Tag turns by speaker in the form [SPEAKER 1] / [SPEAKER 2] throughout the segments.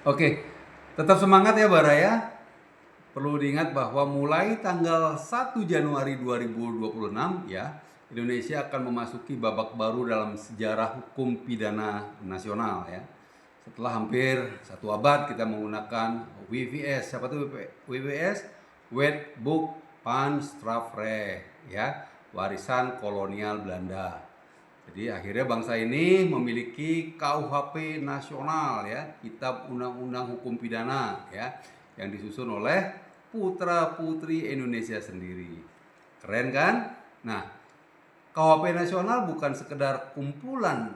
[SPEAKER 1] Oke, tetap semangat ya Baraya. Perlu diingat bahwa mulai tanggal 1 Januari 2026 ya, Indonesia akan memasuki babak baru dalam sejarah hukum pidana nasional ya. Setelah hampir satu abad kita menggunakan WVS, siapa tuh WVS? Wet Book van Strafrecht ya, warisan kolonial Belanda. Jadi akhirnya bangsa ini memiliki KUHP nasional ya, Kitab Undang-Undang Hukum Pidana ya, yang disusun oleh putra-putri Indonesia sendiri. Keren kan? Nah, KUHP nasional bukan sekedar kumpulan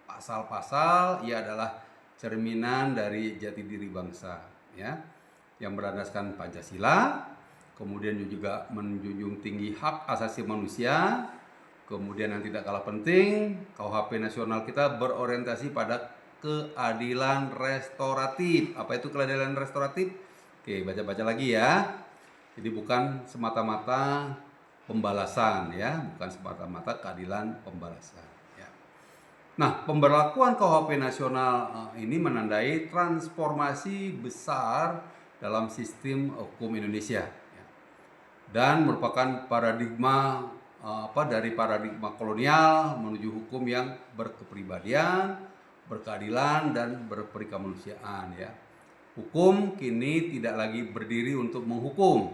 [SPEAKER 1] pasal-pasal, ia adalah cerminan dari jati diri bangsa ya, yang berlandaskan Pancasila, kemudian juga menjunjung tinggi hak asasi manusia. Kemudian yang tidak kalah penting, KUHP nasional kita berorientasi pada keadilan restoratif. Apa itu keadilan restoratif? Oke, baca-baca lagi ya. Jadi bukan semata-mata pembalasan ya, bukan semata-mata keadilan pembalasan ya. Nah, pemberlakuan KUHP nasional ini menandai transformasi besar dalam sistem hukum Indonesia ya, dan merupakan paradigma dari paradigma kolonial menuju hukum yang berkepribadian, berkeadilan dan berperikemanusiaan ya. Hukum kini tidak lagi berdiri untuk menghukum,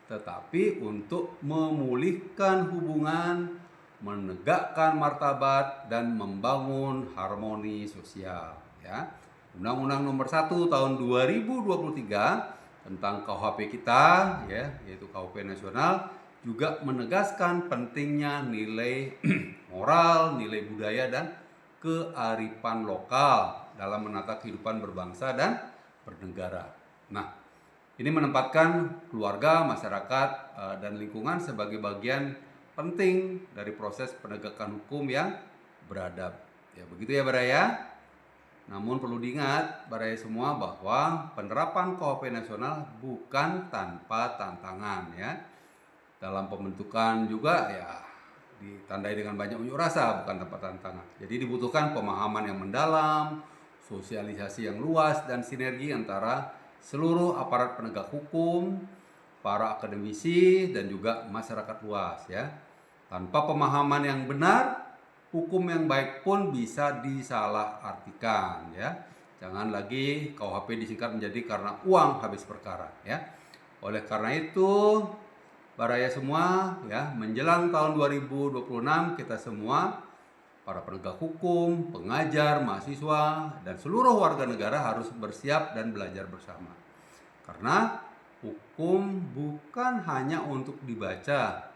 [SPEAKER 1] tetapi untuk memulihkan hubungan, menegakkan martabat dan membangun harmoni sosial ya. Undang-Undang Nomor 1 Tahun 2023 tentang KUHP kita ya, yaitu KUHP nasional, juga menegaskan pentingnya nilai moral, nilai budaya dan kearifan lokal dalam menata kehidupan berbangsa dan bernegara. Nah, ini menempatkan keluarga, masyarakat dan lingkungan sebagai bagian penting dari proses penegakan hukum yang beradab. Ya, begitu ya Baraya. Namun perlu diingat Baraya semua bahwa penerapan KUHP nasional bukan tanpa tantangan ya. Dalam pembentukan juga ya ditandai dengan banyak unjuk rasa, bukan tanpa tantangan. Jadi dibutuhkan pemahaman yang mendalam, sosialisasi yang luas dan sinergi antara seluruh aparat penegak hukum, para akademisi dan juga masyarakat luas ya. Tanpa pemahaman yang benar, hukum yang baik pun bisa disalahartikan ya. Jangan lagi KUHP disingkat menjadi karena uang habis perkara ya. Oleh karena itu, Baraya semua ya, menjelang tahun 2026 kita semua para penegak hukum, pengajar, mahasiswa dan seluruh warga negara harus bersiap dan belajar bersama. Karena hukum bukan hanya untuk dibaca,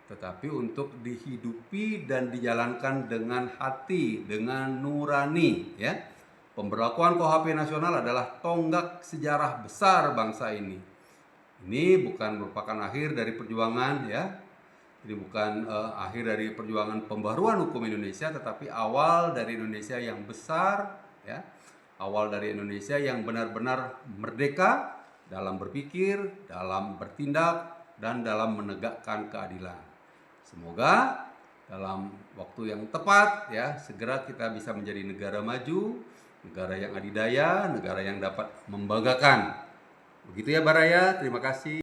[SPEAKER 1] tetapi untuk dihidupi dan dijalankan dengan hati, dengan nurani ya. Pemberlakuan KUHP nasional adalah tonggak sejarah besar bangsa ini. Ini bukan merupakan akhir dari perjuangan ya. Ini bukan akhir dari perjuangan pembaruan hukum Indonesia, tetapi awal dari Indonesia yang besar ya. Awal dari Indonesia yang benar-benar merdeka dalam berpikir, dalam bertindak dan dalam menegakkan keadilan. Semoga dalam waktu yang tepat ya, segera kita bisa menjadi negara maju, negara yang adidaya, negara yang dapat membanggakan. Begitu ya Baraya, terima kasih.